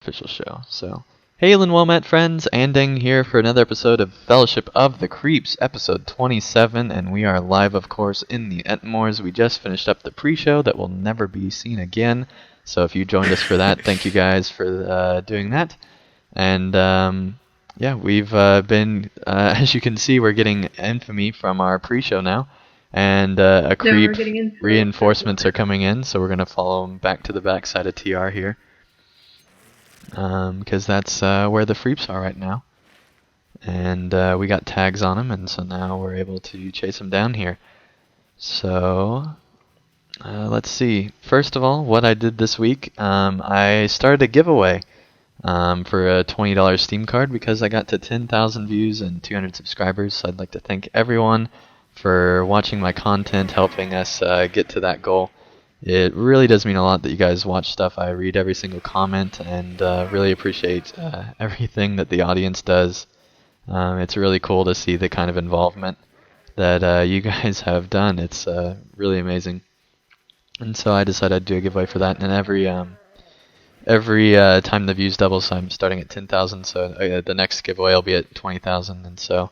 official show. So, hail and well met, friends. Anding here for another episode of Fellowship of the Creeps, episode 27, and we are live, of course, in the Entmores. We just finished up the pre-show that will never be seen again. So if you joined us for that, thank you guys for doing that. And yeah, we've been, as you can see, we're getting infamy from our pre-show now. And a creep reinforcements are coming in, so we're going to follow them back to the backside of TR here. Because that's where the freeps are right now. And we got tags on them, and so now we're able to chase them down here. So, let's see. First of all, what I did this week, I started a giveaway for a $20 Steam card because I got to 10,000 views and 200 subscribers. So I'd like to thank everyone for watching my content, helping us get to that goal. It really does mean a lot that you guys watch stuff. I read every single comment and really appreciate everything that the audience does. It's really cool to see the kind of involvement that you guys have done. It's really amazing. And so I decided I'd do a giveaway for that. And every time the views double, so I'm starting at 10,000. So the next giveaway will be at 20,000. And so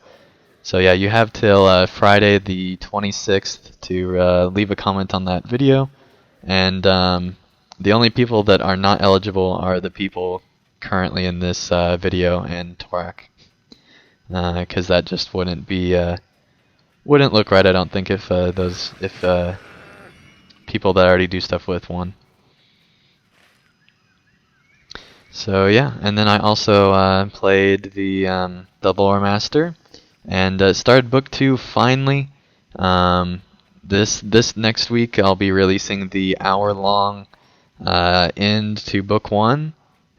yeah, you have till Friday the 26th to leave a comment on that video. And the only people that are not eligible are the people currently in this video and Torak, because that just wouldn't look right. I don't think if people that I already do stuff with won. So yeah, and then I also played the Lore Master and started book 2 finally. This next week I'll be releasing the hour-long end to book 1,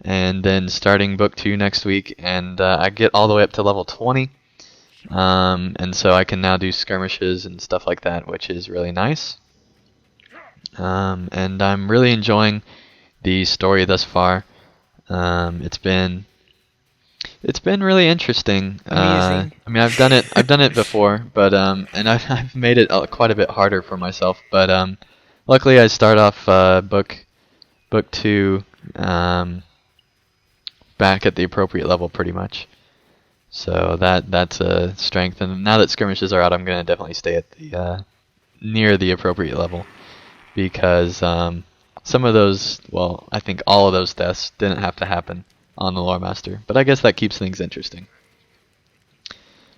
and then starting book 2 next week, and I get all the way up to level 20, and so I can now do skirmishes and stuff like that, which is really nice. And I'm really enjoying the story thus far. It's been really interesting. I mean, I've done it before, but and I've made it quite a bit harder for myself. But luckily, I start off book 2 back at the appropriate level, pretty much. So that's a strength. And now that skirmishes are out, I'm gonna definitely stay at the near the appropriate level, because some of those, well, I think all of those deaths didn't have to happen on the Lore Master, but I guess that keeps things interesting.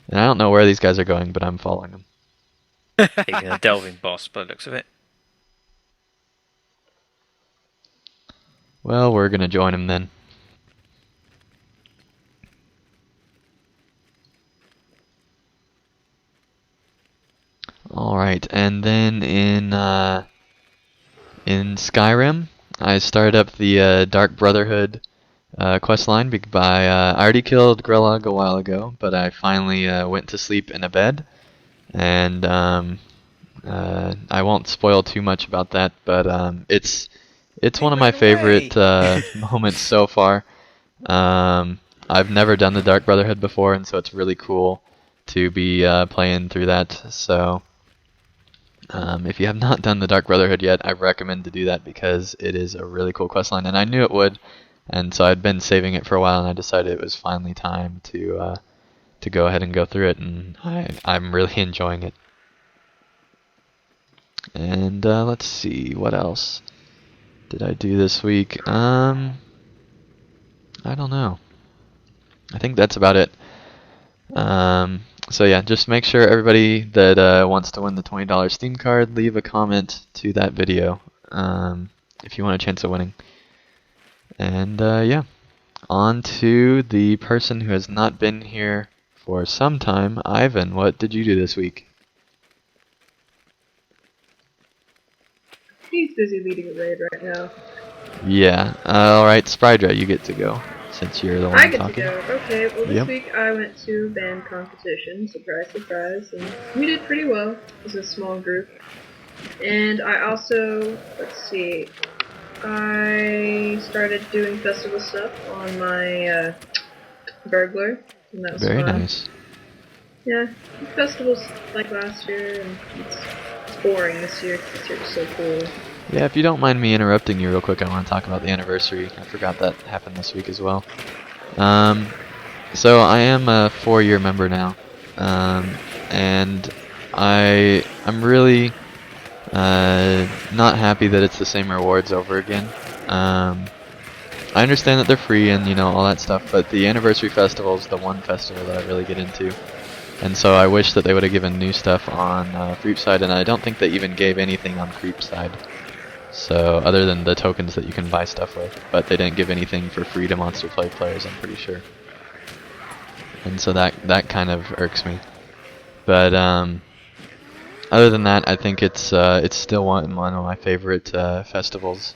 And I don't know where these guys are going, but I'm following them. Taking a delving boss by the looks of it. Well, we're gonna join him then. Alright, and then in Skyrim, I started up the Dark Brotherhood quest line by I already killed Grelog a while ago, but I finally went to sleep in a bed, and I won't spoil too much about that, but it's one of my favorite moments so far. I've never done the Dark Brotherhood before, and so it's really cool to be playing through that. So if you have not done the Dark Brotherhood yet, I recommend to do that because it is a really cool quest line, and I knew it would. And so I'd been saving it for a while, and I decided it was finally time to go ahead and go through it, and I'm really enjoying it. And let's see, what else did I do this week? I don't know. I think that's about it. So yeah, just make sure everybody that wants to win the $20 Steam card, leave a comment to that video if you want a chance of winning. And yeah, on to the person who has not been here for some time. Ivan, what did you do this week? He's busy leading a raid right now. Yeah, alright, Sprydra, you get to go, since you're the one talking. I get to go. Okay, well this week I went to band competition, surprise, surprise, and we did pretty well. It was a small group. And I also, let's see, I started doing festival stuff on my burglar, and that was Very fun. nice. Yeah, festivals like last year, and it's boring this year because this year was so cool. Yeah, if you don't mind me interrupting you real quick, I want to talk about the anniversary. I forgot that happened this week as well. So I am a 4-year member now, and I'm really not happy that it's the same rewards over again. I understand that they're free and all that stuff, but the anniversary festival is the one festival that I really get into, and so I wish that they would have given new stuff on Creepside, and I don't think they even gave anything on Creepside. So other than the tokens that you can buy stuff with, but they didn't give anything for free to Monster Play players, I'm pretty sure. And so that kind of irks me. But other than that, I think it's still one of my favorite festivals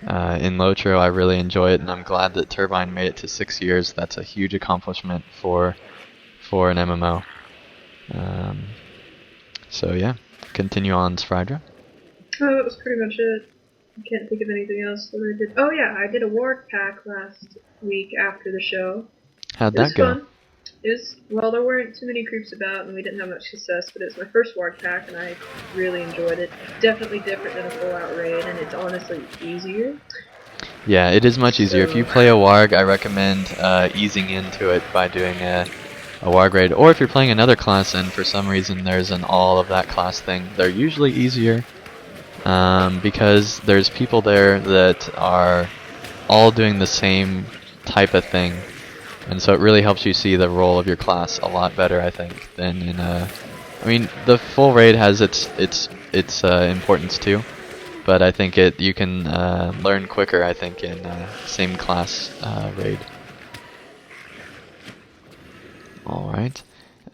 in LOTRO. I really enjoy it, and I'm glad that Turbine made it to 6 years. That's a huge accomplishment for an MMO. So yeah, continue on, Sfrydra. Oh, that was pretty much it. I can't think of anything else that I did. Oh yeah, I did a ward pack last week after the show. How'd It was that go? fun. Well, there weren't too many creeps about, and we didn't have much success, but it was my first ward pack, and I really enjoyed it. Definitely different than a full-out raid, and it's honestly easier. Yeah, it is much easier. If you play a warg, I recommend easing into it by doing a warg raid. Or if you're playing another class and for some reason there's an all of that class thing, they're usually easier because there's people there that are all doing the same type of thing. And so it really helps you see the role of your class a lot better, I think, than in I mean, the full raid has its importance too, but I think you can learn quicker, I think, in same class raid. All right,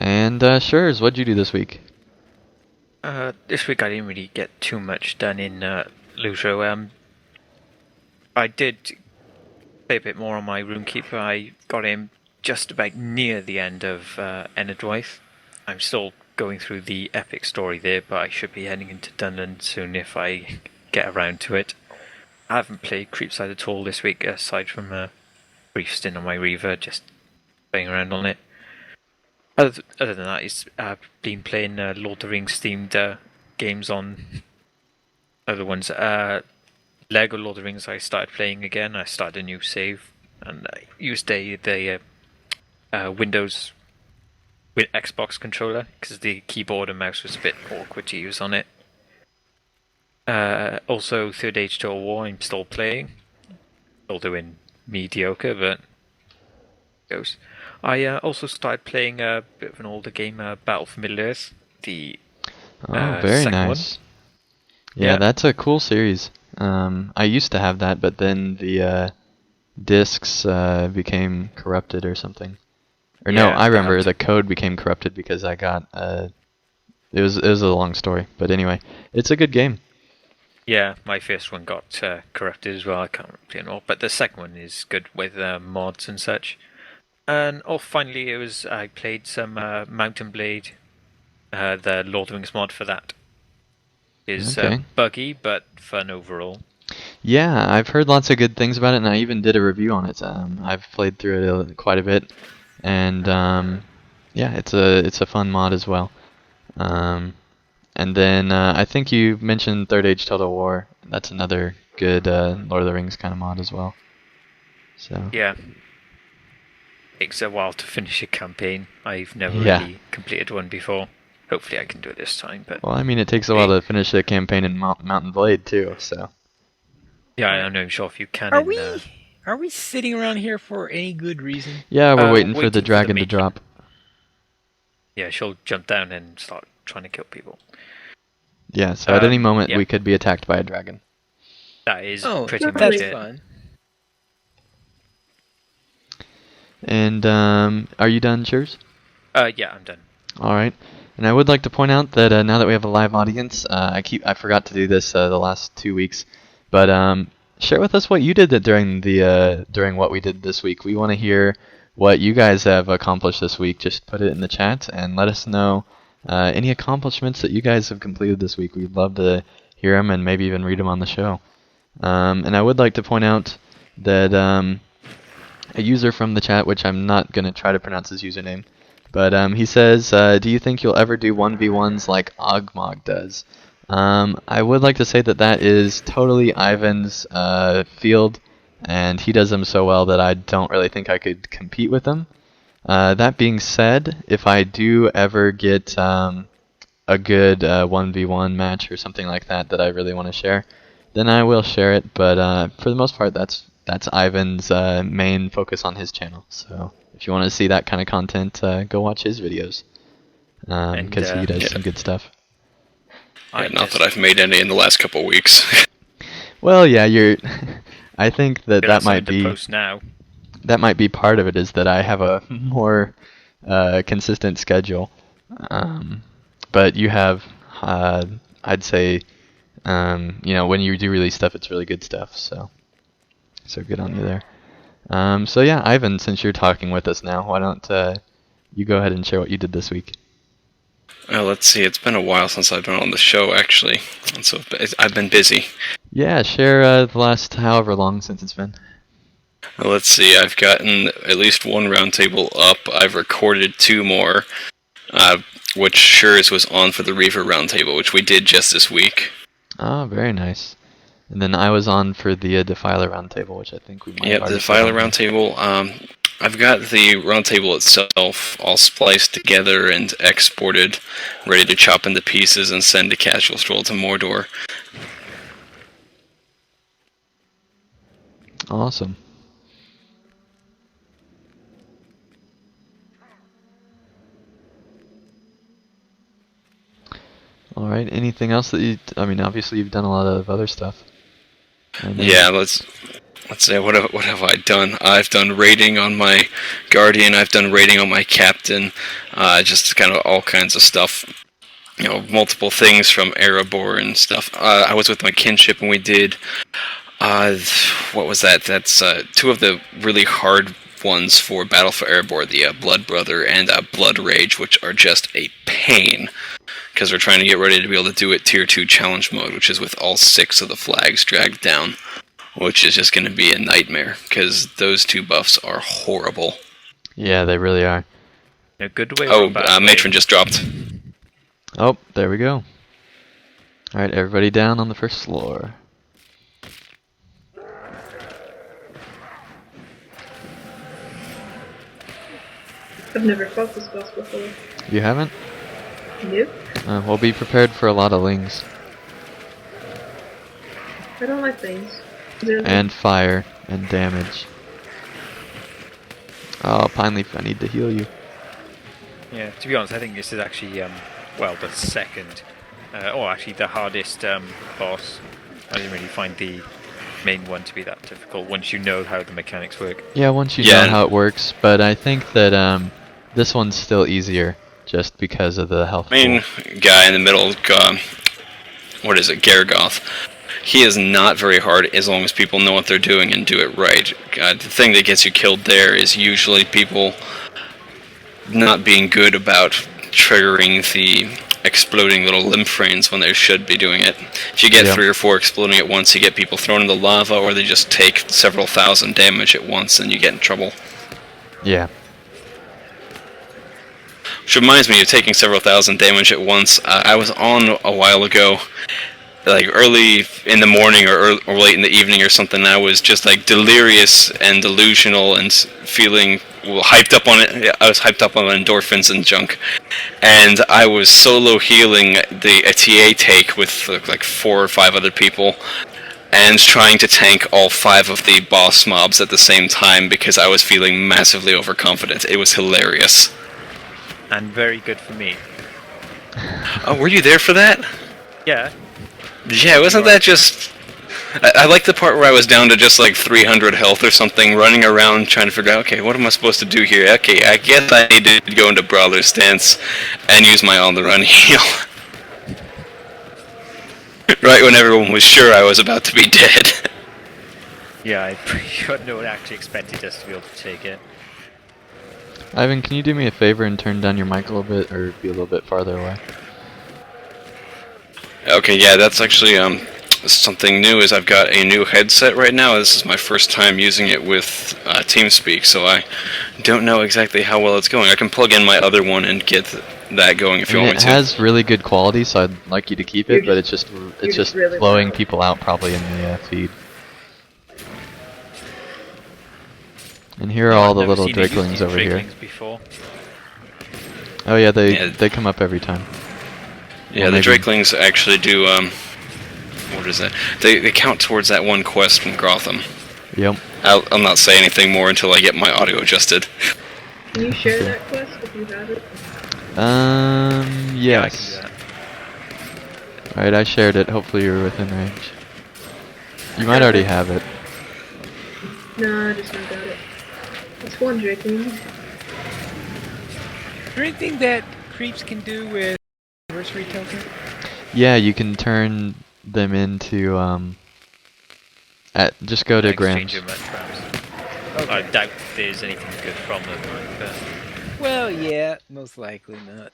and Shurs, what'd you do this week? This week I didn't really get too much done in LOTRO. I did play a bit more on my Runekeeper. I got him just about near the end of Enerdwaith. I'm still going through the epic story there, but I should be heading into Dunland soon if I get around to it. I haven't played Creepside at all this week, aside from a brief stint on my Reaver, just playing around on it. Other than that, I've been playing Lord of the Rings themed games on other ones. Lego Lord of the Rings I started playing again. I started a new save, and I used the Windows with Xbox controller because the keyboard and mouse was a bit awkward to use on it. Also, Third Age Total War I'm still playing. Still doing mediocre, but it goes. I also started playing a bit of an older game, Battle for Middle-earth. The very second nice. one. Yeah, that's a cool series. I used to have that, but then the discs became corrupted or something. Or no, I remember the code became corrupted because I got it was a long story, but anyway, it's a good game. Yeah, my first one got corrupted as well. I can't remember it all, but the second one is good with mods and such. And finally, I played some Mountain Blade, the Lord of the Rings mod for that. Is buggy but fun overall. Yeah, I've heard lots of good things about it, and I even did a review on it. I've played through it quite a bit, and yeah, it's a fun mod as well. And then I think you mentioned Third Age Total War. That's another good Lord of the Rings kind of mod as well. So yeah. Takes a while to finish a campaign. I've never really completed one before. Hopefully I can do it this time. But well, I mean, it takes a while to finish a campaign in Mountain Blade too, so. Yeah, I'm not sure if you can. Are we sitting around here for any good reason? Yeah, we're waiting for the dragon to drop. Yeah, she'll jump down and start trying to kill people. Yeah, so at any moment we could be attacked by a dragon. That is pretty much that's it. Fun. And are you done, Shurs? Yeah, I'm done. All right. And I would like to point out that now that we have a live audience, I forgot to do this the last 2 weeks, but share with us what you did during what we did this week. We want to hear what you guys have accomplished this week. Just put it in the chat and let us know any accomplishments that you guys have completed this week. We'd love to hear them and maybe even read them on the show. And I would like to point out that a user from the chat, which I'm not going to try to pronounce his username, but he says, do you think you'll ever do 1v1s like Ogmog does? I would like to say that that is totally Ivan's field, and he does them so well that I don't really think I could compete with him. That being said, if I do ever get a good 1v1 match or something like that that I really want to share, then I will share it. But for the most part, that's Ivan's main focus on his channel. So if you want to see that kind of content, go watch his videos because he does some good stuff. Not that I've made any in the last couple of weeks. Well, yeah, you're. I think that might be post now. That might be part of it, is that I have a more consistent schedule. But you have, I'd say, when you do release stuff, it's really good stuff. So good on you there. So yeah, Ivan, since you're talking with us now, why don't you go ahead and share what you did this week? Let's see. It's been a while since I've been on the show, actually, and so I've been busy. Yeah, share the last however long since it's been. Let's see. I've gotten at least one roundtable up. I've recorded 2 more, which Shures was on for the Reaver roundtable, which we did just this week. Oh, very nice. And then I was on for the Defiler roundtable, which I think we might have. Yep, the Defiler roundtable. I've got the roundtable itself all spliced together and exported, ready to chop into pieces and send a casual stroll to Mordor. Awesome. All right. Anything else that you? I mean, obviously you've done a lot of other stuff. Yeah, let's say what have I done? I've done raiding on my Guardian. I've done raiding on my Captain. Just kind of all kinds of stuff. Multiple things from Erebor and stuff. I was with my kinship and we did. What was that? That's 2 of the really hard ones for Battle for Erebor, the Blood Brother and Blood Rage, which are just a pain. Because we're trying to get ready to be able to do it Tier 2 Challenge Mode, which is with all 6 of the flags dragged down, which is just going to be a nightmare, because those 2 buffs are horrible. Yeah, they really are. A good way. Matron just dropped. Oh, there we go. Alright, everybody down on the first floor. I've never fought this boss before. You haven't? Nope. We'll be prepared for a lot of lings. I don't like things. And fire, and damage. Oh, Pineleaf, I need to heal you. Yeah, to be honest, I think this is actually, the second, or actually the hardest boss. I didn't really find the main one to be that difficult once you know how the mechanics work. Yeah, once you know how it works, but I think that this one's still easier, just because of the health Main guy in the middle, what is it, Gargoth. He is not very hard as long as people know what they're doing and do it right. The thing that gets you killed there is usually people not being good about triggering the exploding little lymph veins when they should be doing it. If you get 3 or 4 exploding at once, you get people thrown in the lava, or they just take several thousand damage at once and you get in trouble. Yeah. Which reminds me of taking several thousand damage at once. I was on a while ago, like early in the morning or late in the evening or something. I was just like delirious and delusional and feeling hyped up on it. I was hyped up on endorphins and junk, and I was solo healing a TA take with like 4 or 5 other people, and trying to tank all 5 of the boss mobs at the same time because I was feeling massively overconfident. It was hilarious. And very good for me. Oh, were you there for that? Yeah. Yeah, wasn't that just... I like the part where I was down to just like 300 health or something, running around trying to figure out, okay, what am I supposed to do here? Okay, I guess I need to go into Brawler stance and use my on-the-run heal. Right when everyone was sure I was about to be dead. Yeah, I'm pretty sure no one actually expected us to be able to take it. Ivan, can you do me a favor and turn down your mic a little bit, or be a little bit farther away? Okay, yeah, that's actually something new. Is I've got a new headset right now. This is my first time using it with TeamSpeak, so I don't know exactly how well it's going. I can plug in my other one and get that going if I you mean, want it me to. has really good quality, so I'd like you to keep You're it, but just- it's just really blowing loud. people out probably in the feed. And here are No, all I've the never little seen a Drakelings YouTube over here. Drakelings before. Oh yeah, Yeah. they come up every time. Yeah, Well, the maybe- Drakelings actually do, what is that? They count towards that one quest from Grotham. Yep. I'll not say anything more until I get my audio adjusted. Can you share Okay. that quest if you have it? Yeah, I can do Yes. that. Alright, I shared it. Hopefully you're within range. You might already have it. No, I just not got it. It's one Drakeling. Is there anything that creeps can do with anniversary token? Yeah, you can turn them into just go to Exchange Grams. them at Grams. I doubt there's anything good from them, but Well, yeah, most likely not.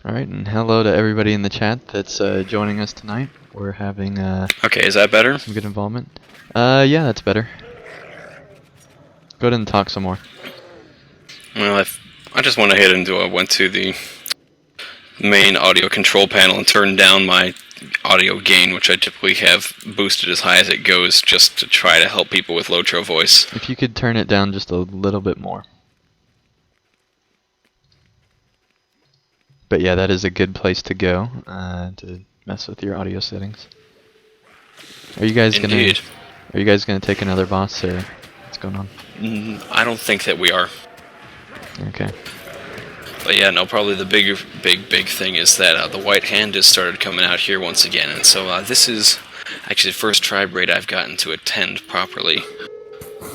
Alright, and hello to everybody in the chat that's joining us tonight. We're having Okay, is that better? some good involvement. Yeah, that's better. Go ahead and talk some more. Well, I just went ahead and went to the main audio control panel and turned down my audio gain, which I typically have boosted as high as it goes, just to try to help people with LOTRO voice. If you could turn it down just a little bit more. But yeah, that is a good place to go to mess with your audio settings. Are you guys Indeed. gonna take another boss, or what's going on? I don't think that we are. Okay. But yeah, no, probably the big thing is that the White Hand has started coming out here once again, and so this is actually the first tribe raid I've gotten to attend properly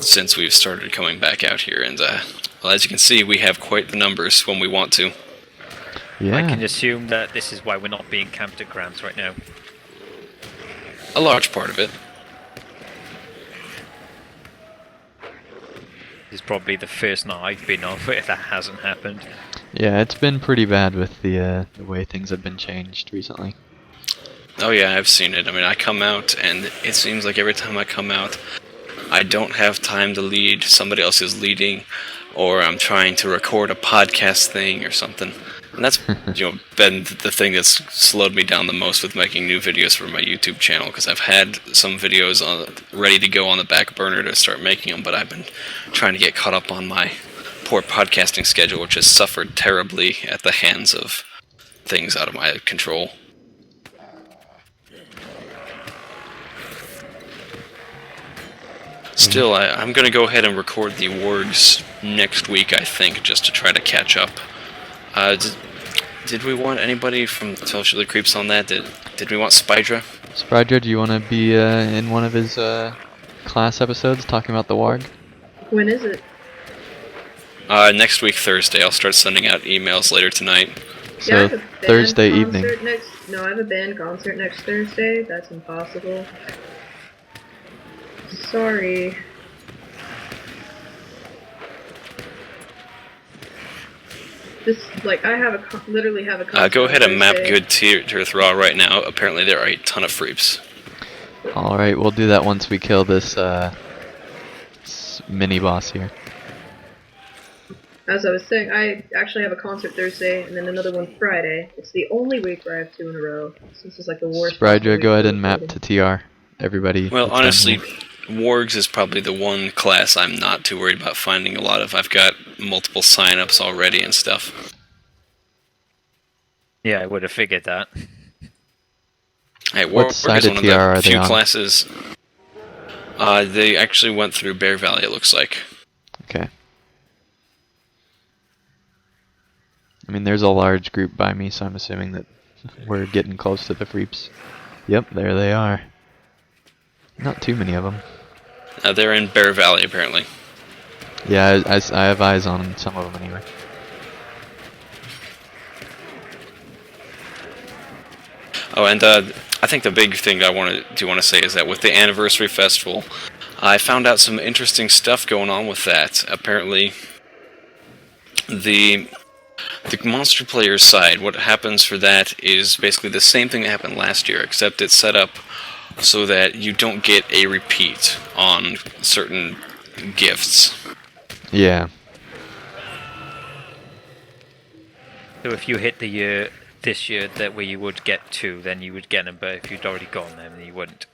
since we've started coming back out here, and well, as you can see, we have quite the numbers when we want to. Yeah. I can assume that this is why we're not being camped at Grams right now. A large part of it. This is probably the first night I've been on where that hasn't happened. Yeah, it's been pretty bad with the way things have been changed recently. Oh yeah, I've seen it. I mean, I come out, and it seems like every time I come out, I don't have time to lead. Somebody else is leading, or I'm trying to record a podcast thing or something. And that's been the thing that's slowed me down the most with making new videos for my YouTube channel, because I've had some videos ready to go on the back burner to start making them, but I've been trying to get caught up on my poor podcasting schedule, which has suffered terribly at the hands of things out of my control. Still, I'm going to go ahead and record the wargs next week, I think, just to try to catch up. Did we want anybody from Tell the Creeps on that? Did we want Spydra? Spydra, do you want to be in one of his class episodes talking about the warg? When is it? Next week, Thursday. I'll start sending out emails later tonight. Yeah, I So have a band Thursday concert evening. No, I have a band concert next Thursday. That's impossible. Sorry. This, like, I have literally have a concert. Go ahead on and map Thursday. good tier Raw right now. Apparently, there are a ton of freeps. Alright, we'll do that once we kill this mini boss here. As I was saying, I actually have a concert Thursday and then another one Friday. It's the only week where I have two in a row. So this is like the worst. possible Spydra, week go ahead for and map recording. to TR. Everybody. Well, that's down honestly, here. wargs is probably the one class I'm not too worried about finding a lot of. I've got multiple signups already and stuff. Yeah, I would have figured that. Hey, What warg side is of one of TR are the they few on? classes. They actually went through Bear Valley, it looks like. Okay. I mean, there's a large group by me, so I'm assuming that we're getting close to the freeps. Yep, there they are. Not too many of them. They're in Bear Valley, apparently. Yeah, I have eyes on some of them anyway. Oh, and I think the big thing I want to say is that with the anniversary festival, I found out some interesting stuff going on with that. Apparently, the monster player's side, what happens for that is basically the same thing that happened last year, except it's set up so that you don't get a repeat on certain gifts. Yeah. So if you hit the year this year that where you would get 2, then you would get them, but if you'd already gotten them, then you wouldn't.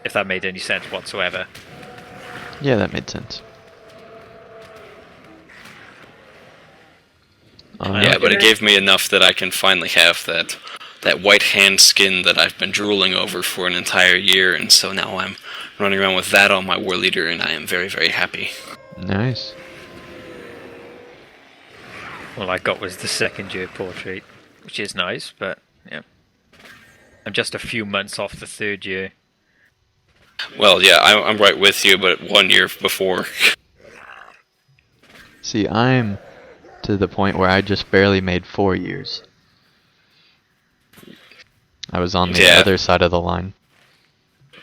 If that made any sense whatsoever. Yeah, that made sense. Yeah, but it gave me enough that I can finally have that white hand skin that I've been drooling over for an entire year, and so now I'm running around with that on my war leader, and I am very, very happy. Nice. All I got was the second year portrait, which is nice, but yeah. I'm just a few months off the third year. Well, yeah, I'm right with you, but 1 year before. See, I'm to the point where I just barely made 4 years. I was on the other side of the line.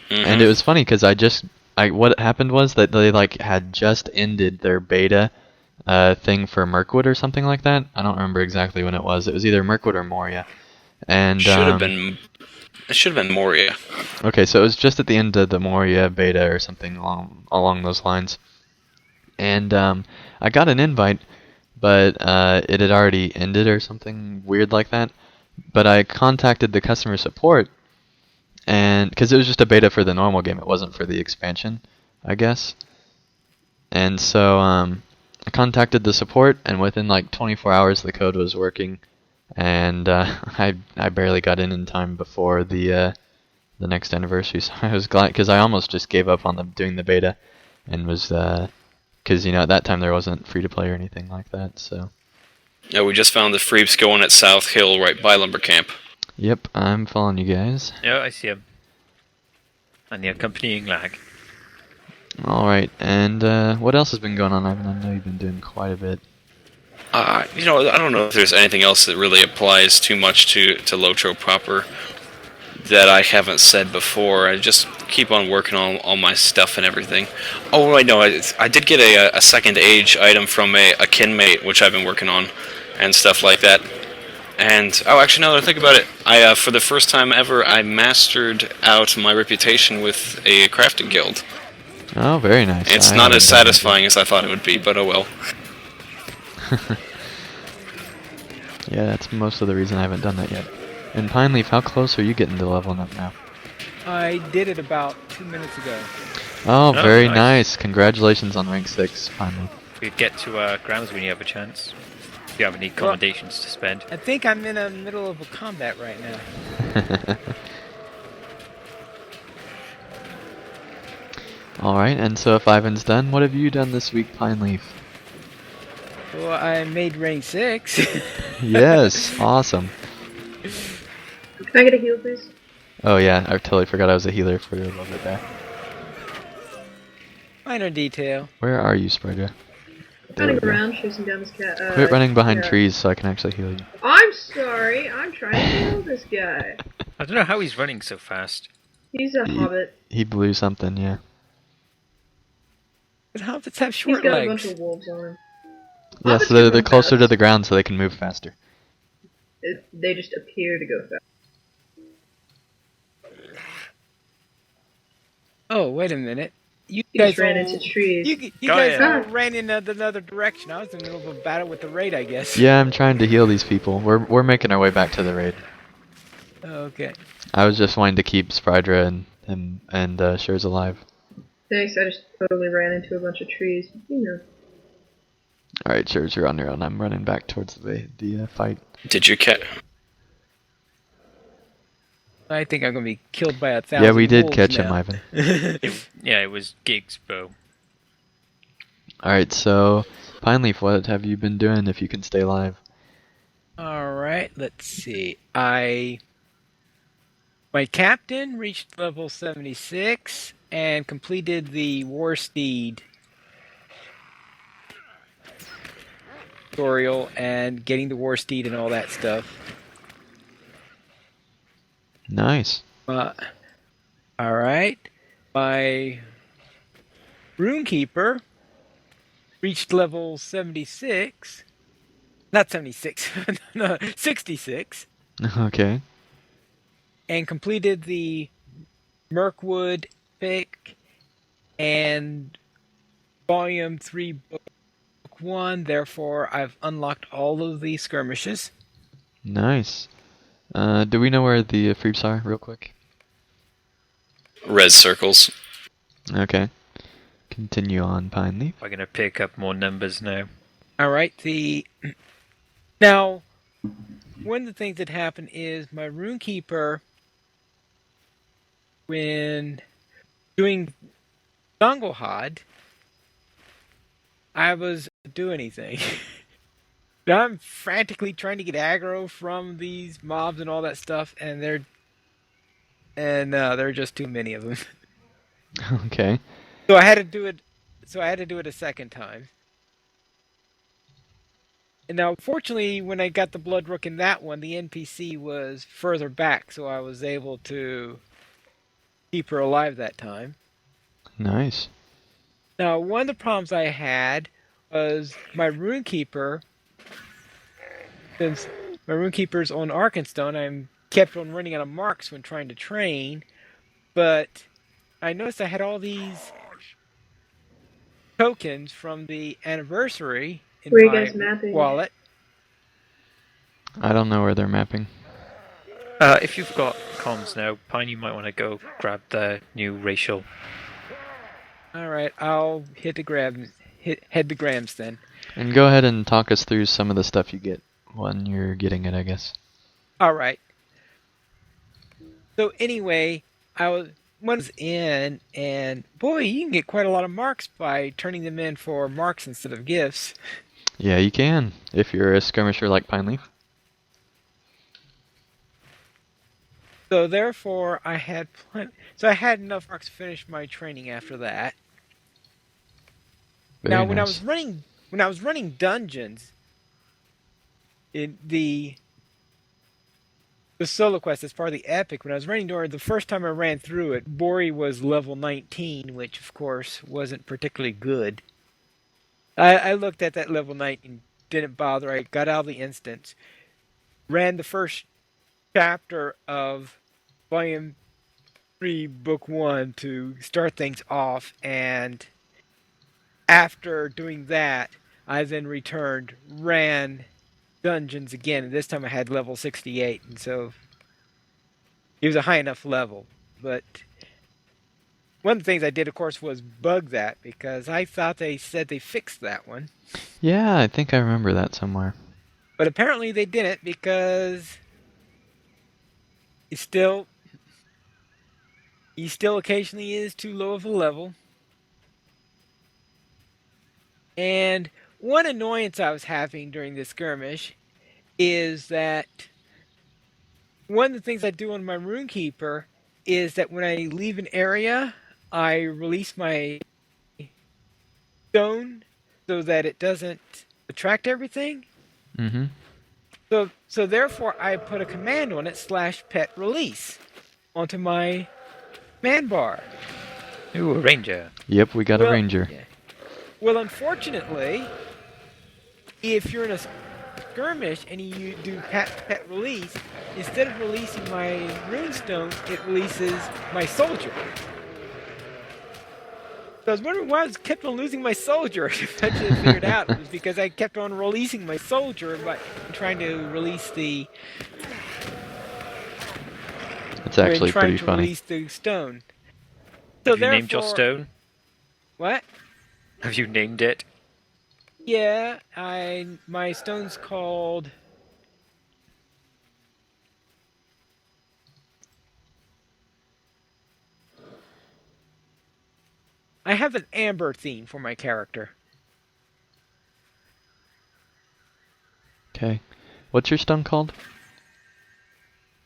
Mm-hmm. And it was funny because what happened was that they had just ended their beta thing for Mirkwood or something like that. I don't remember exactly when it was. It was either Mirkwood or Moria. And it should have been Moria. Okay, so it was just at the end of the Moria beta or something along those lines. And I got an invite, but it had already ended or something weird like that. But I contacted the customer support, and because it was just a beta for the normal game, it wasn't for the expansion, I guess. And so I contacted the support, and within 24 hours the code was working, and I barely got in time before the next anniversary. So I was glad because I almost just gave up on doing the beta, and was because at that time there wasn't free to play or anything like that. So. Yeah, we just found the Freeps going at South Hill right by Lumber Camp. Yep, I'm following you guys. Yeah, I see him. And the accompanying lag. Alright, and what else has been going on, Ivan? I know you've been doing quite a bit. I don't know if there's anything else that really applies too much to LOTRO proper that I haven't said before. I just keep on working on all my stuff and everything. Oh, right, no, I did get a second age item from a kinmate, which I've been working on, and stuff like that. And, actually, now that I think about it, for the first time ever, I mastered out my reputation with a crafting guild. Oh, very nice. It's not as satisfying as I thought it would be, but oh well. Yeah, that's most of the reason I haven't done that yet. And Pineleaf, how close are you getting to leveling up now? I did it about 2 minutes ago. Oh, very nice. Congratulations on rank 6, Pineleaf. We get to Grams when you have a chance. If you have any commendations to spend. I think I'm in the middle of a combat right now. Alright, and so if Ivan's done, what have you done this week, Pineleaf? Well, I made rank 6. Yes, awesome. Can I get a heal, please? Oh yeah, I totally forgot I was a healer for a little bit there. Minor detail. Where are you, Sprague? Running around, chasing down this cat. Quit running behind trees so I can actually heal you. I'm sorry, I'm trying to heal this guy. I don't know how he's running so fast. He's a hobbit. He blew something, yeah. But hobbits have short He's got legs. a bunch of wolves on him. Yeah, Hobbits so they're can closer run to fast. the ground so they can move faster. They just appear to go fast. Oh, wait a minute. You He guys just ran all- into trees. You Oh, guys yeah. all ran in another direction. I was in the middle of a battle with the raid, I guess. Yeah, I'm trying to heal these people. We're making our way back to the raid. Okay. I was just wanting to keep Sprydra and Shurs alive. Thanks, I just totally ran into a bunch of trees. You know. Alright, Shurs, you're on your own. I'm running back towards the fight. Did you catch? I think I'm gonna be killed by 1,000 Yeah, we did wolves catch him, now. Ivan. Yeah, it was Gig's bow. Alright, so, Pineleaf, what have you been doing if you can stay alive? Alright, let's see. My captain reached level 76 and completed the War Steed tutorial and getting the War Steed and all that stuff. Nice. All right. My Runekeeper reached level 76. Not 76, no, 66. Okay. And completed the Mirkwood pick and Volume 3, Book 1. Therefore, I've unlocked all of the skirmishes. Nice. Do we know where the freeps are, real quick? Red circles. Okay. Continue on, Pine Leaf. I'm going to pick up more numbers now. All right. Now, one of the things that happened is my Runekeeper, when doing Dunglehod, I was do anything. Now I'm frantically trying to get aggro from these mobs and all that stuff, and there are just too many of them. Okay. So I had to do it. So I had to do it a second time. And now, fortunately, when I got the Blood Rook in that one, the NPC was further back, so I was able to keep her alive that time. Nice. Now, one of the problems I had was my Runekeeper. Since my Runekeeper's on Arkenstone, I kept on running out of marks when trying to train. But I noticed I had all these tokens from the anniversary in Where you my guys mapping? wallet. I don't know where they're mapping. If you've got comms now, Pine, you might want to go grab the new racial. All right, I'll head the grams then. And go ahead and talk us through some of the stuff you get when you're getting it, I guess. All right. So anyway, I was in, and boy, you can get quite a lot of marks by turning them in for marks instead of gifts. Yeah, you can, if you're a skirmisher like Pine Leaf. So therefore, I had enough marks to finish my training after that. Very Now, nice. when I was running dungeons, in the solo quest as part of the epic, when I was running the first time I ran through it, Bori was level 19, which of course wasn't particularly good. I looked at that level 19, didn't bother. I got out of the instance, ran the first chapter of Volume 3, Book 1 to start things off, and after doing that, I then returned, ran dungeons again, and this time I had level 68, and so it was a high enough level. But one of the things I did, of course, was bug that, because I thought they said they fixed that one. Yeah, I think I remember that somewhere. But apparently they didn't, because he still occasionally is too low of a level. And one annoyance I was having during this skirmish is that one of the things I do on my Runekeeper is that when I leave an area, I release my stone so that it doesn't attract everything. Mm-hmm. So therefore, I put a command on it /pet release onto my command bar. Ooh, a ranger. Yep, we got a ranger. Yeah. Well, unfortunately, if you're in a skirmish and you do pet release, instead of releasing my runestone, it releases my soldier. So I was wondering why I kept on losing my soldier. Eventually I figured out it was because I kept on releasing my soldier by trying to release the. It's actually pretty trying to funny. release the stone. So Have you named your stone? What? Have you named it? Yeah, my stone's called. I have an amber theme for my character. Okay. What's your stone called?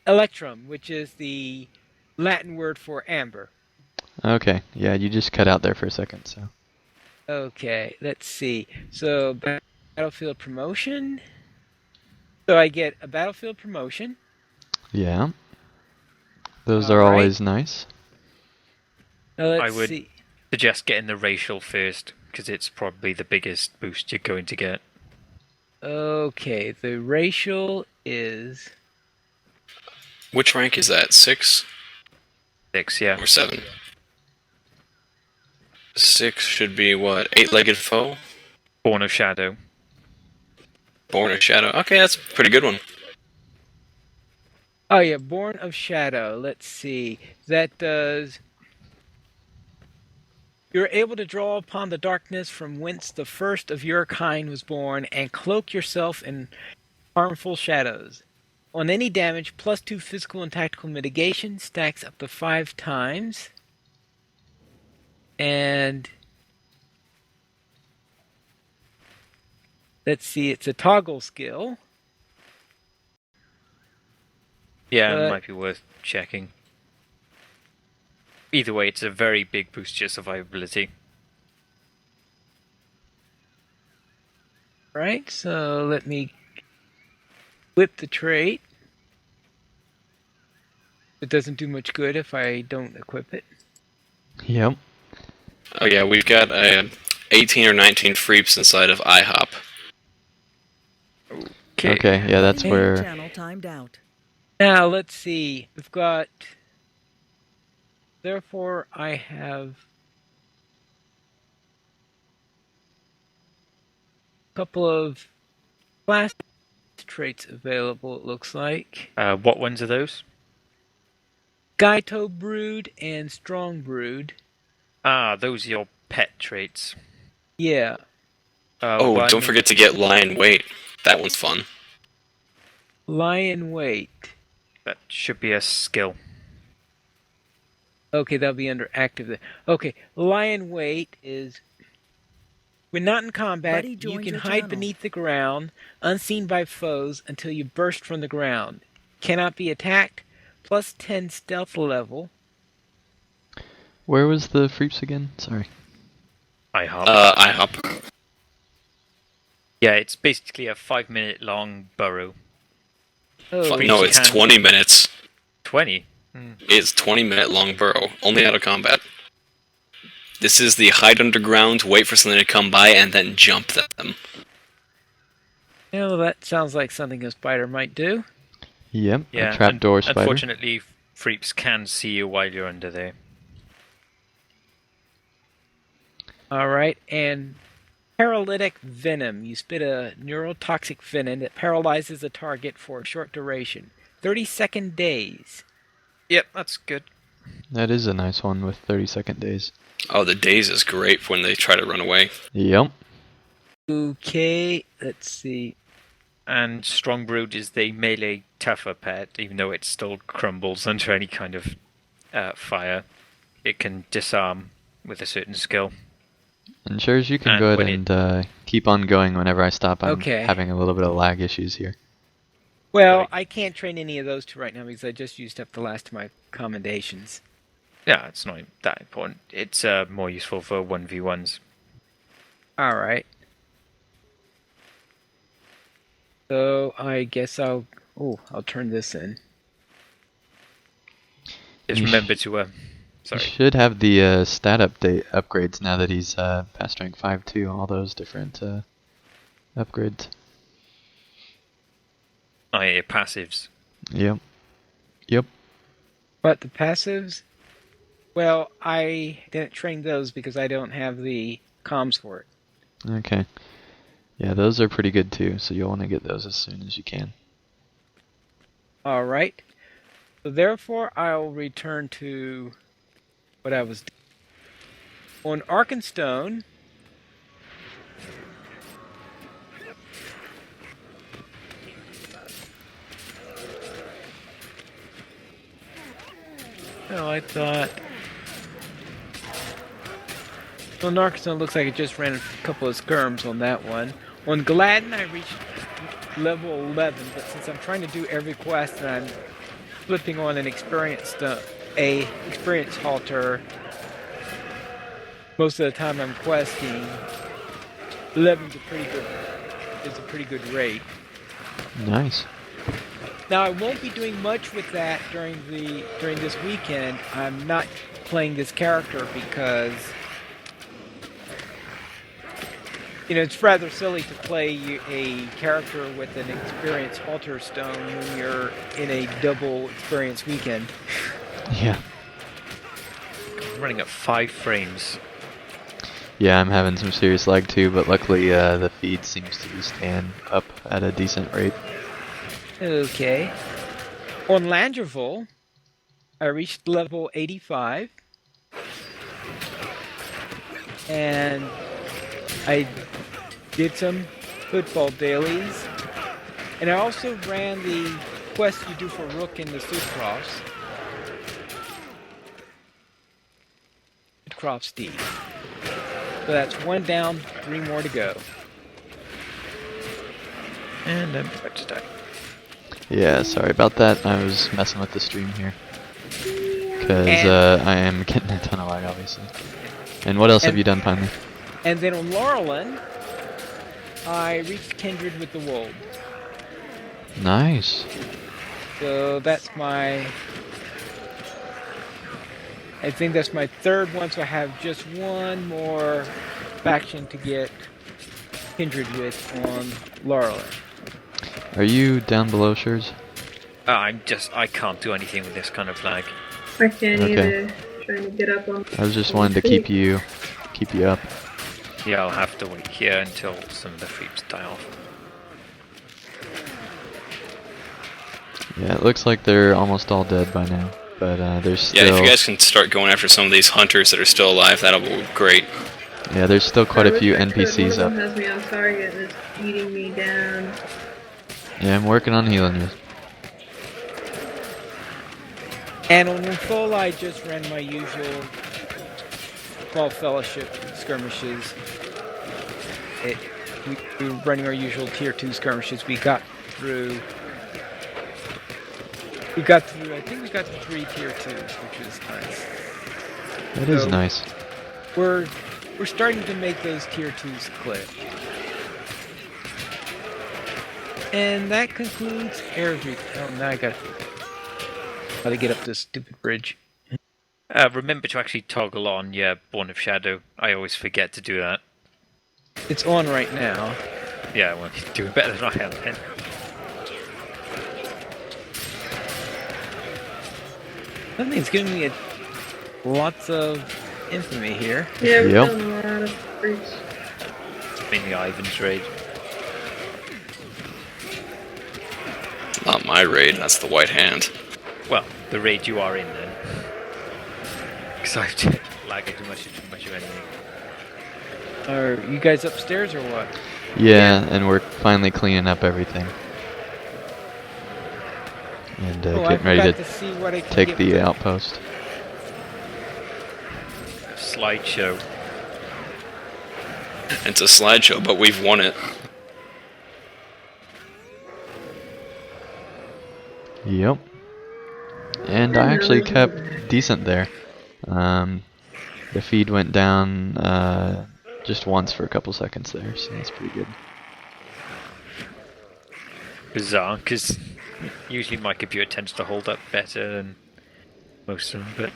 Electrum, which is the Latin word for amber. Okay. Yeah, you just cut out there for a second, so. Okay, let's see. So, battlefield promotion. So I get a battlefield promotion. Yeah. Those All are right. always nice. Now let's I would see. suggest getting the racial first, because it's probably the biggest boost you're going to get. Okay, the racial is Which rank is that? 6 6, yeah. or 7? 6 should be what? 8-legged foe? Born of Shadow. Born of Shadow. Okay, that's a pretty good one. oh yeah, Born of Shadow. Let's see. That does. You're able to draw upon the darkness from whence the first of your kind was born, and cloak yourself in harmful shadows. On any damage, +2 physical and tactical mitigation stacks up to 5 times. And let's see, it's a toggle skill. Yeah, But- it might be worth checking. Either way, it's a very big boost to your survivability. Right, so let me whip the trait. It doesn't do much good if I don't equip it. Yep. Oh yeah, we've got 18 or 19 freeps inside of IHOP. Okay, yeah, that's Okay. where... Channel timed out. Now, let's see. We've got... Therefore, I have a couple of class traits available, it looks like. What ones are those? Gaito Brood and Strong Brood. Ah, those are your pet traits. Yeah. Oh, one- don't forget to get Lion Weight. That one's fun. Lion Weight. That should be a skill. Okay, that'll be under active there. Okay, Lion Weight is... When not in combat, Buddy you joined can your hide channel. beneath the ground, unseen by foes, until you burst from the ground. Cannot be attacked. +10 stealth level. Where was the Freeps again? Sorry. IHOP. IHOP. Yeah, it's basically a 5-minute long burrow. Oh, No, it's 20 minutes. 20? It's 20-minute long burrow, only out of combat. This is the hide underground, wait for something to come by, and then jump them. well, that sounds like something a spider might do. Yep, Yeah, a trapdoor spider. Unfortunately, Freeps can see you while you're under there. Alright, and Paralytic Venom. You spit a neurotoxic venom that paralyzes a target for a short duration. 30-second daze. Yep, that's good. That is a nice one with 30-second days. Oh, the daze is great when they try to run away. Yep. Okay, let's see. And Strong Brood is the melee tougher pet, even though it still crumbles under any kind of fire. It can disarm with a certain skill. Ensures you can And go ahead when and keep on going whenever I stop. I'm Okay. having a little bit of lag issues here. Well, Right. I can't train any of those two right now because I just used up the last of my commendations. Yeah, it's not that important. It's more useful for 1v1s. Alright. So, I guess I'll turn this in. Just You remember to You sorry. should have the stat update upgrades now that he's past rank 5 too. All those different upgrades. Oh yeah, passives. Yep. Yep. But the passives, well, I didn't train those because I don't have the comms for it. Okay. Yeah, those are pretty good too, so you'll want to get those as soon as you can. Alright. So therefore, I'll return to what I was doing. On Arkenstone, oh, I thought... Well, Arkenstone looks like it just ran a couple of skirms on that one. On Gladden, I reached level 11, but since I'm trying to do every quest and I'm flipping on an experience halter, most of the time I'm questing. 11's a pretty good rate. Nice. Now I won't be doing much with that during this weekend. I'm not playing this character because it's rather silly to play a character with an experience altar stone when you're in a double experience weekend. Yeah. I'm running at 5 frames. Yeah, I'm having some serious lag too, but luckily the feed seems to be staying up at a decent rate. Okay. On Langerville, I reached level 85. And I did some football dailies. And I also ran the quest you do for Rook in the Sudcrofts. Sudcroft Steed. So that's 1 down, 3 more to go. And I'm about to die. Yeah, sorry about that. I was messing with the stream here. Because I am getting a ton of lag, obviously. And what else have you done finally? And then on Laurelin, I reached Kindred with the Wold. Nice. So that's I think that's my 3rd one, so I have just 1 more faction to get Kindred with on Laurelin. Are you down below, Shurs? I can't do anything with this kind of lag. I can't Okay. either. Trying to get up on. I was just wanting to keep you up. Yeah, I'll have to wait here until some of the creeps die off. Yeah, it looks like they're almost all dead by now, but there's still... Yeah, if you guys can start going after some of these hunters that are still alive, that'll be great. Yeah, there's still quite a few NPCs One up. of them has me on target and is eating me down. Yeah, I'm working on healing you. And on Winfola, I just ran my usual 12 Fellowship skirmishes. We were running our usual Tier 2 skirmishes. I think we got to 3 Tier 2s, which is nice. That is nice. We're starting to make those Tier 2s click. And that concludes Airdrie. Oh, now I gotta get up this stupid bridge. Remember to actually toggle on your Born of Shadow. I always forget to do that. It's on right now. Yeah, well, you're doing better than I am then. Something's giving me lots of infamy here. Yeah, we're Yep. killing a lot of freaks. Mainly Ivan's raid. Not my raid, that's the White Hand. Well, the raid you are in then. Because I've lagging too much of anything. Are you guys upstairs or what? Yeah, and we're finally cleaning up everything. And getting ready to see what I can take get the with outpost. Slideshow. It's a slideshow, but we've won it. Yep. And I actually kept decent there. The feed went down just once for a couple seconds there, so that's pretty good. Bizarre, because usually my computer tends to hold up better than most of them, but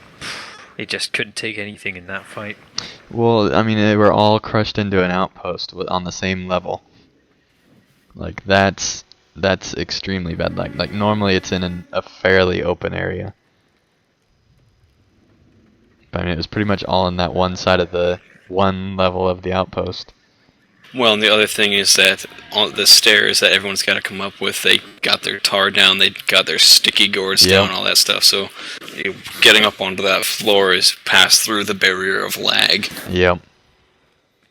it just couldn't take anything in that fight. Well, I mean, they were all crushed into an outpost on the same level. Like, that's extremely bad. Like normally it's in a fairly open area. But I mean, it was pretty much all in that one side of the one level of the outpost. Well, and the other thing is that on the stairs that everyone's got to come up with, they got their tar down, they got their sticky gourds down, all that stuff. So getting up onto that floor is passed through the barrier of lag. Yep.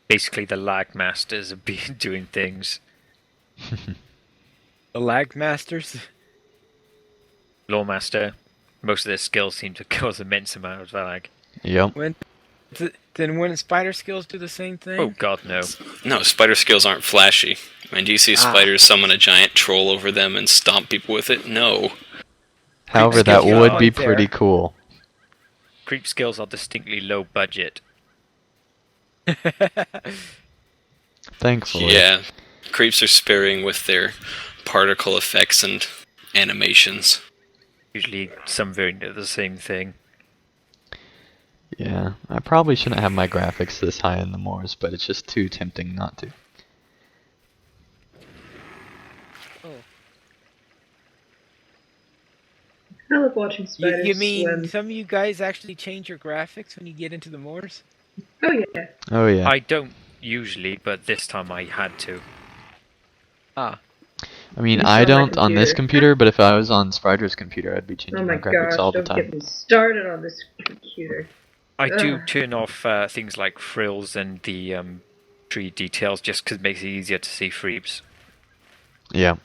Basically, the lag masters are doing things. The lag masters? Lawmaster, most of their skills seem to cause immense amount of lag. Yep. Then wouldn't spider skills do the same thing? Oh god, no. No, spider skills aren't flashy. I mean, do you see spiders summon a giant troll over them and stomp people with it? No. However, that would be pretty cool. Creep skills are distinctly low budget. Thankfully. Yeah. Creeps are sparing with their particle effects and animations. Usually some variant of the same thing. Yeah, I probably shouldn't have my graphics this high in the moors, but it's just too tempting not to. Oh. I love watching spiders You mean swim. some of you guys actually change your graphics when you get into the moors? Oh yeah. Oh yeah. I don't usually, but this time I had to. Ah. I mean, You I saw my don't on this computer, but if I was on Sprider's computer, I'd be Oh changing my my graphics gosh, all the don't get time. me started on this computer. I do Ugh. turn off things like frills and the tree details just because it makes it easier to see freeps. Yeah.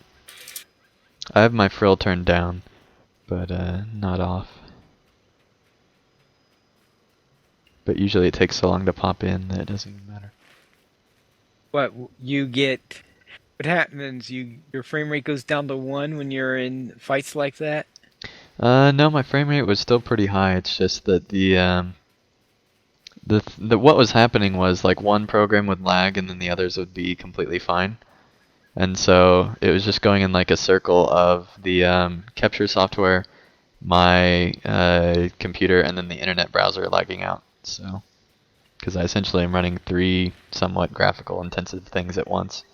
I have my frill turned down, but not off. But usually it takes so long to pop in that it doesn't even matter. What you get? What happens? Your frame rate goes down to 1 when you're in fights like that. No, my frame rate was still pretty high. It's just that the what was happening was like one program would lag and then the others would be completely fine. And so it was just going in like a circle of the capture software, my computer, and then the internet browser lagging out. So, because I essentially am running 3 somewhat graphical intensive things at once.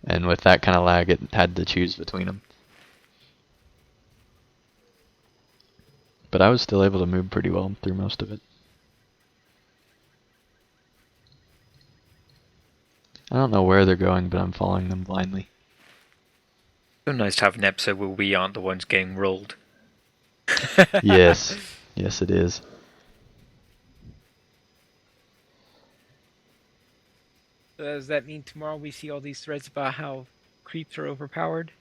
And with that kind of lag, it had to choose between them. But I was still able to move pretty well through most of it. I don't know where they're going, but I'm following them blindly. So nice to have an episode where we aren't the ones getting rolled. Yes. Yes, it is. Does that mean tomorrow we see all these threads about how creeps are overpowered?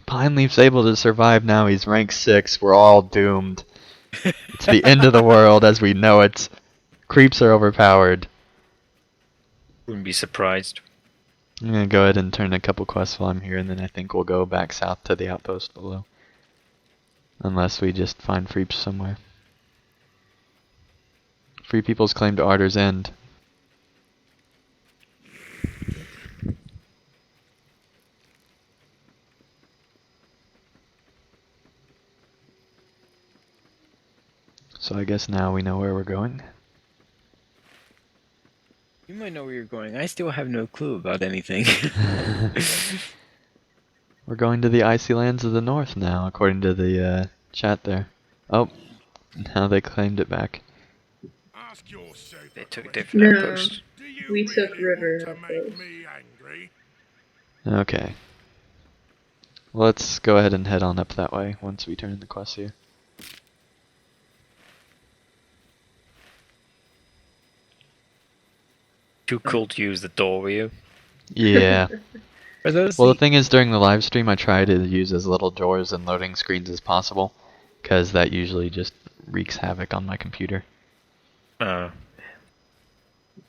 Pineleaf's able to survive now. He's rank 6. We're all doomed. It's the end of the world as we know it. Creeps are overpowered. Wouldn't be surprised. I'm gonna go ahead and turn a couple quests while I'm here, and then I think we'll go back south to the outpost below. Unless we just find Freeps somewhere. Free People's Claim to Ardor's End. So I guess now we know where we're going. You might know where you're going. I still have no clue about anything. We're going to the icy lands of the north now, according to the chat there. Oh, now they claimed it back. They took a different No, outpost. we took River outpost. Okay. Let's go ahead and head on up that way once we turn in the quest here. Too cool to use the door, were you? Yeah. Are those Well, the thing is, during the live stream, I try to use as little doors and loading screens as possible, because that usually just wreaks havoc on my computer.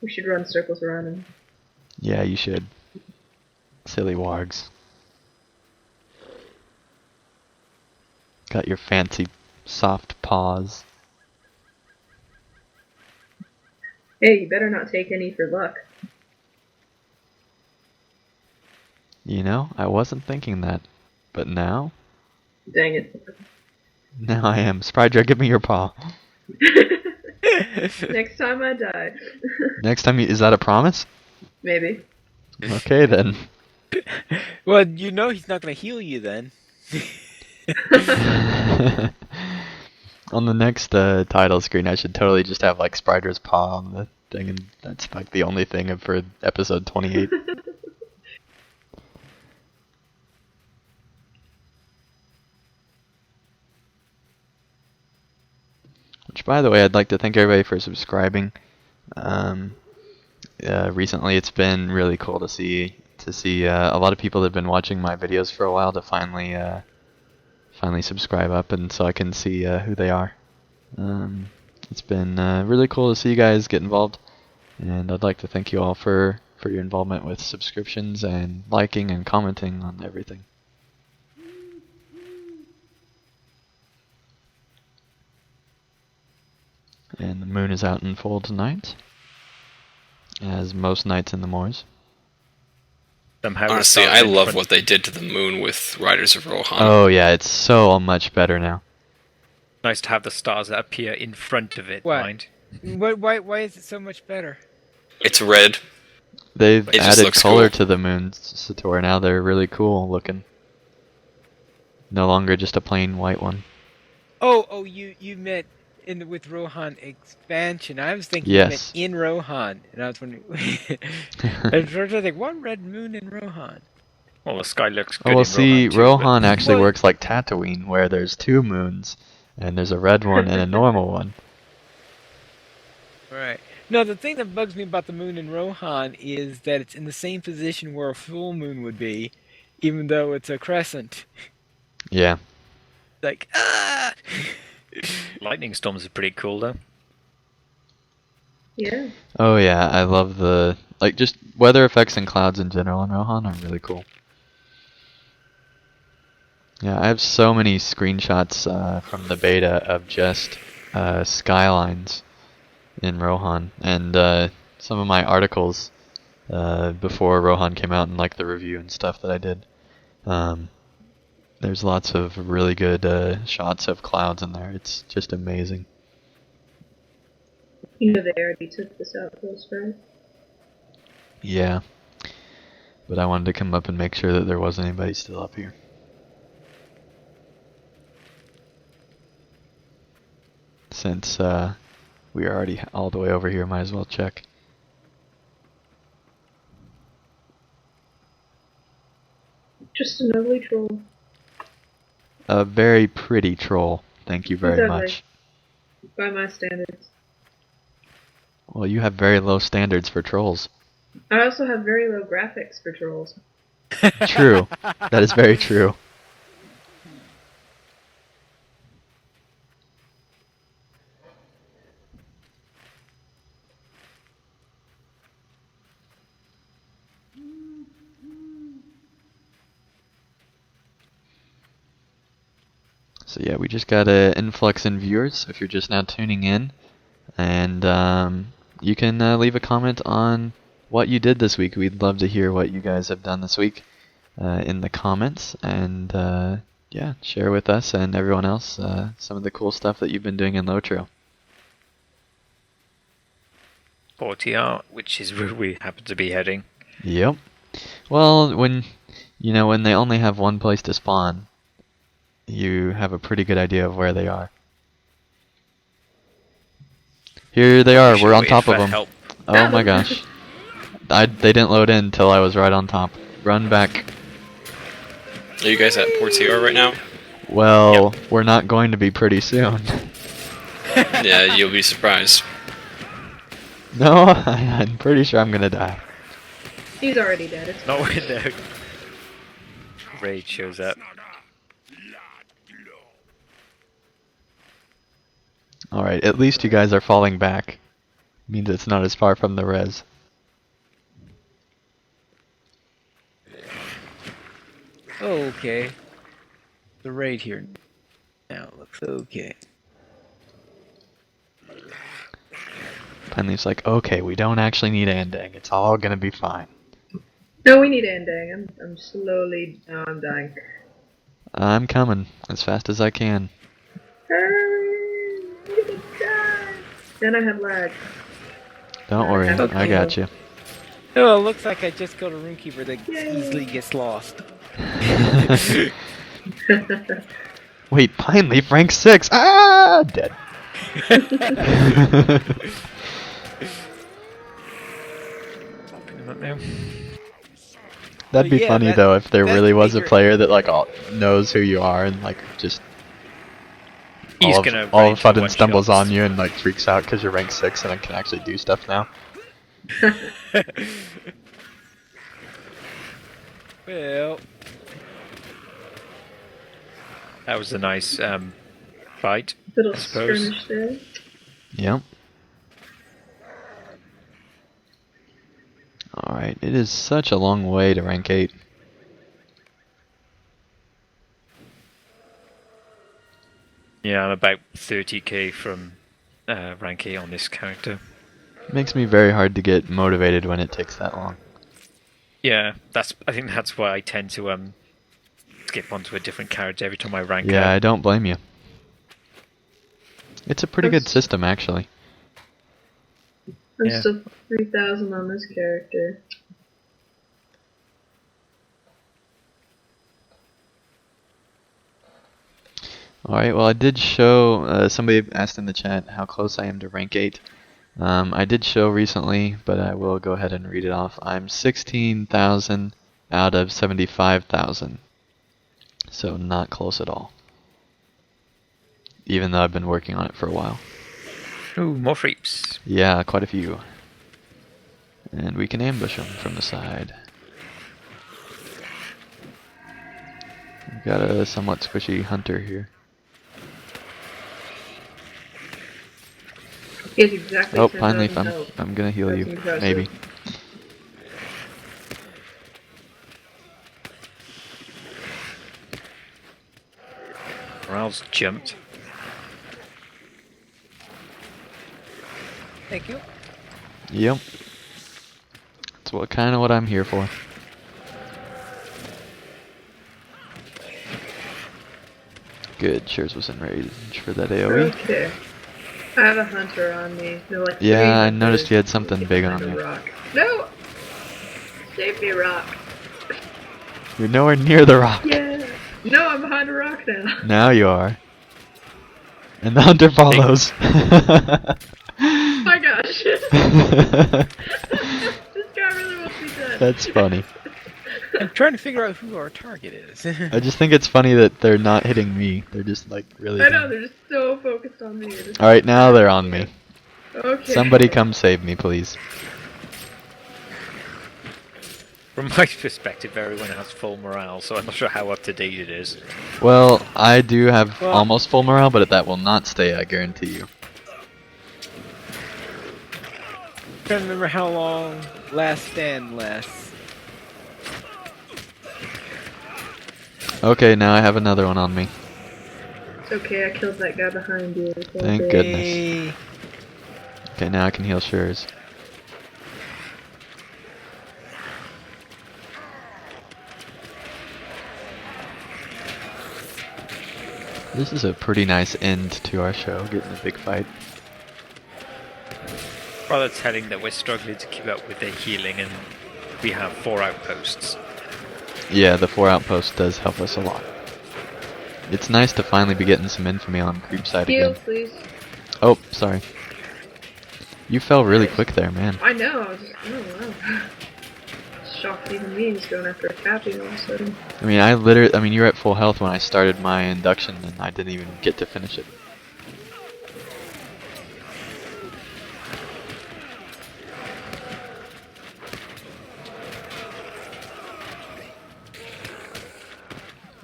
We should run circles around him. Yeah, you should. Silly wargs. Got your fancy soft paws. Hey, you better not take any for luck. You know, I wasn't thinking that, but now Dang it. I am. Sprydra, give me your paw. Next time I die. Next time, is that a promise? Maybe. Okay then. Well, you know he's not going to heal you then. On the next title screen, I should totally just have like Sprider's paw on the thing, and that's like the only thing for episode 28. Which, by the way, I'd like to thank everybody for subscribing. Recently, it's been really cool to see a lot of people that have been watching my videos for a while to finally subscribe up, and so I can see who they are. It's been really cool to see you guys get involved, and I'd like to thank you all for your involvement with subscriptions and liking and commenting on everything. And the moon is out in full tonight, as most nights in the moors. Somehow Honestly, the I stars in love front- what they did to the moon with Riders of Rohan. Oh yeah, it's so much better now. Nice to have the stars that appear in front of it, What? mind. Why is it so much better? It's red. They've It just added looks color cool. to the moons, Sator. Now they're really cool looking. No longer just a plain white one. Oh, you meant with Rohan expansion. I was thinking you meant Yes. in Rohan, and I was wondering. I was trying to think, one red moon in Rohan. Well, the sky looks good Oh well, in see, Rohan too, but- Rohan actually Well- works like Tatooine, where there's 2 moons, and there's a red one and a normal one. Right. No, the thing that bugs me about the moon in Rohan is that it's in the same position where a full moon would be, even though it's a crescent. Yeah. Like, ah! Lightning storms are pretty cool, though. Yeah. Oh yeah, I love the just weather effects and clouds in general in Rohan are really cool. Yeah, I have so many screenshots from the beta of just skylines in Rohan, and some of my articles before Rohan came out, and like the review and stuff that I did. There's lots of really good shots of clouds in there. It's just amazing. You know they already took this outpost, right? Yeah, but I wanted to come up and make sure that there wasn't anybody still up here. Since we are already all the way over here, might as well check. Just an ugly troll. A very pretty troll. Thank you very Exactly. much. By my standards. Well, you have very low standards for trolls. I also have very low graphics for trolls. True. That is very true. So yeah, we just got an influx in viewers if you're just now tuning in. And you can leave a comment on what you did this week. We'd love to hear what you guys have done this week in the comments. And yeah, share with us and everyone else some of the cool stuff that you've been doing in LOTRO. 40R, which is where we happen to be heading. Yep. Well, when they only have one place to spawn, you have a pretty good idea of where they are. Here they are. We're on top of them. Help. Oh my gosh. They didn't load in until I was right on top. Run back. Are you guys at Port CR right now? Well, we're not going to be pretty soon. Yeah, you'll be surprised. No, I'm pretty sure I'm gonna die. He's already dead. It's Not when the raid shows up. Alright, at least you guys are falling back. Means it's not as far from the res. Okay. The raid here now looks okay. Penleaf's like, okay, we don't actually need Andang. It's all gonna be fine. No, we need Andang. I'm slowly. Oh, I'm dying. I'm coming as fast as I can. Hurry! I'm gonna die! Then I have lag. Don't worry, Okay. I got you. Oh, it looks like I just killed a runekeeper that Yay. easily gets lost. Wait, Pineleaf rank 6! Ah! Dead. Popping them up now. That'd be Yeah, funny that- though if there that's really was a secret. player that like knows who you are and like just He's all gonna of a range sudden one stumbles shots. on you and like freaks out because you're rank 6 and can actually do stuff now. Well, That was a nice fight. Little I suppose. skirmish there. Yep. Alright, it is such a long way to rank 8. Yeah, I'm about 30k from rank 8 on this character. Makes me very hard to get motivated when it takes that long. Yeah, I think that's why I tend to skip onto a different character every time I rank Yeah, I up. don't blame you. It's a pretty good system, actually. I'm Yeah. still 3,000 on this character. Alright, well I did show, somebody asked in the chat how close I am to rank 8. I did show recently, but I will go ahead and read it off. I'm 16,000 out of 75,000. So not close at all. Even though I've been working on it for a while. Ooh, more creeps. Yeah, quite a few. And we can ambush them from the side. We've got a somewhat squishy hunter here. He has exactly Oh, 10,000 finally, health. I'm gonna heal That's you. impressive. Maybe. Morale's jumped. Thank you. Yep. That's kind of what I'm here for. Good, Shears was in range for that AoE. Okay. I have a hunter on me. No, like Yeah, three I hunters noticed you had something looking big on behind a you. rock. No! Save me, rock. You're nowhere near the rock. Yeah! No, I'm behind a rock now. Now you are. And the hunter follows. Oh my gosh. This guy really wants me dead. That's funny. I'm trying to figure out who our target is. I just think it's funny that they're not hitting me. They're just like really. I know, they're just so focused on me. Alright, now they're on me. Okay. Somebody come save me, please. From my perspective, everyone has full morale, so I'm not sure how up to date it is. Well, I do have Well- almost full morale, but that will not stay, I guarantee you. Trying to remember how long Last Stand lasts. Okay, now I have another one on me. It's okay, I killed that guy behind you. It's all Thank good. goodness. Hey. Okay, now I can heal Shears. This is a pretty nice end to our show, getting a big fight. Rather telling that we're struggling to keep up with their healing and we have 4 outposts. Yeah, the 4 outpost does help us a lot. It's nice to finally be getting some infamy on creep side Heal, again. please. Oh, sorry. You fell really quick there, man. I know, I was just, oh wow. Shocked even me is going after a capping all of a sudden. I mean, you were at full health when I started my induction, and I didn't even get to finish it.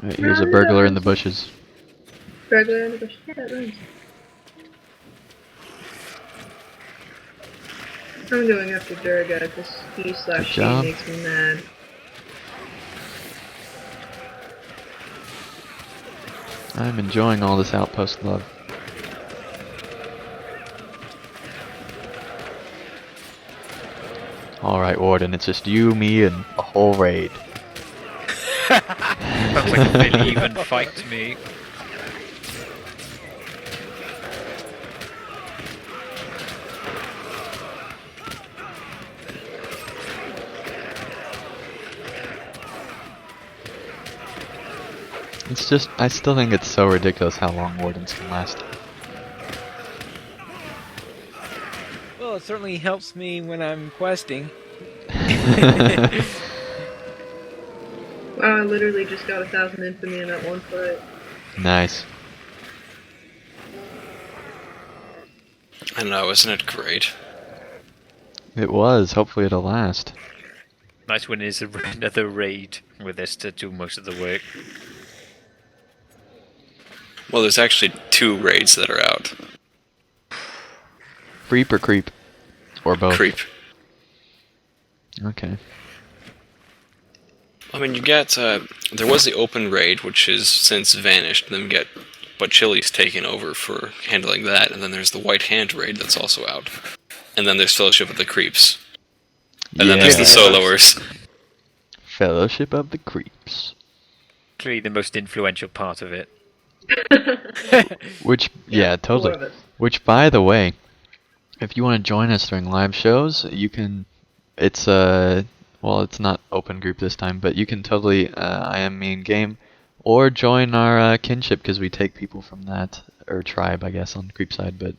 Alright, here's a burglar in the bushes. Burglar in the bush. Yeah, that rhymes. I'm going after Durga because he/she job. makes me mad. I'm enjoying all this outpost love. Alright, Warden, it's just you, me, and a whole raid. Sounds like a really even fight to me. It's just, I still think it's so ridiculous how long Wardens can last. Well, it certainly helps me when I'm questing. Wow, I literally just got 1,000 infamy in that one fight. Nice. I know, isn't it great? It was, hopefully it'll last. Nice when there's another raid with this to do most of the work. Well, there's actually 2 raids that are out. Creep or creep? Or both? Creep. Okay. I mean, you get, there was the open raid, which has since vanished, and then we get but Chili's taken over for handling that, and then there's the White Hand raid that's also out. And then there's Fellowship of the Creeps. And then there's the Yeah. soloers. Fellowship of the Creeps. Clearly the most influential part of it. Which, yeah, totally. 4 of us. Which, by the way, if you want to join us during live shows, you can. It's well, it's not open group this time, but you can totally I am me in game, or join our kinship because we take people from that or tribe, I guess, on Creepside. But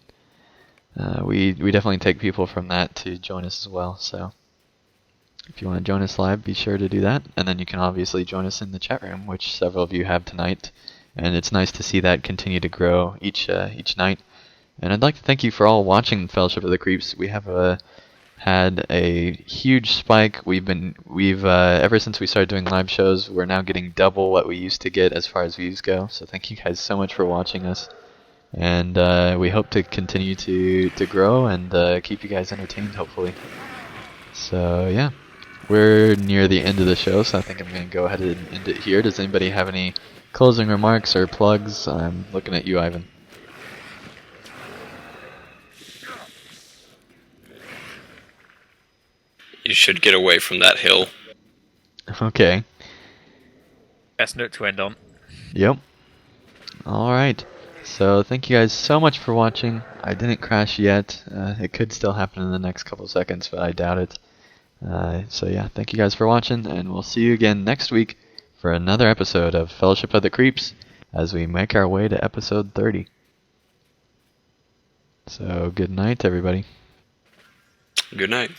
we definitely take people from that to join us as well. So if you want to join us live, be sure to do that, and then you can obviously join us in the chat room, which several of you have tonight. And it's nice to see that continue to grow each night. And I'd like to thank you for all watching Fellowship of the Creeps. We have had a huge spike. We've ever since we started doing live shows, we're now getting double what we used to get as far as views go. So thank you guys so much for watching us, and we hope to continue to grow and keep you guys entertained, hopefully. So yeah, we're near the end of the show, so I think I'm going to go ahead and end it here. Does anybody have any closing remarks or plugs? I'm looking at you, Ivan. You should get away from that hill. Okay. Best note to end on. Yep. Alright. So thank you guys so much for watching. I didn't crash yet. It could still happen in the next couple seconds, but I doubt it. So yeah, thank you guys for watching, and we'll see you again next week for another episode of Fellowship of the Creeps as we make our way to episode 30. So good night, everybody. Good night.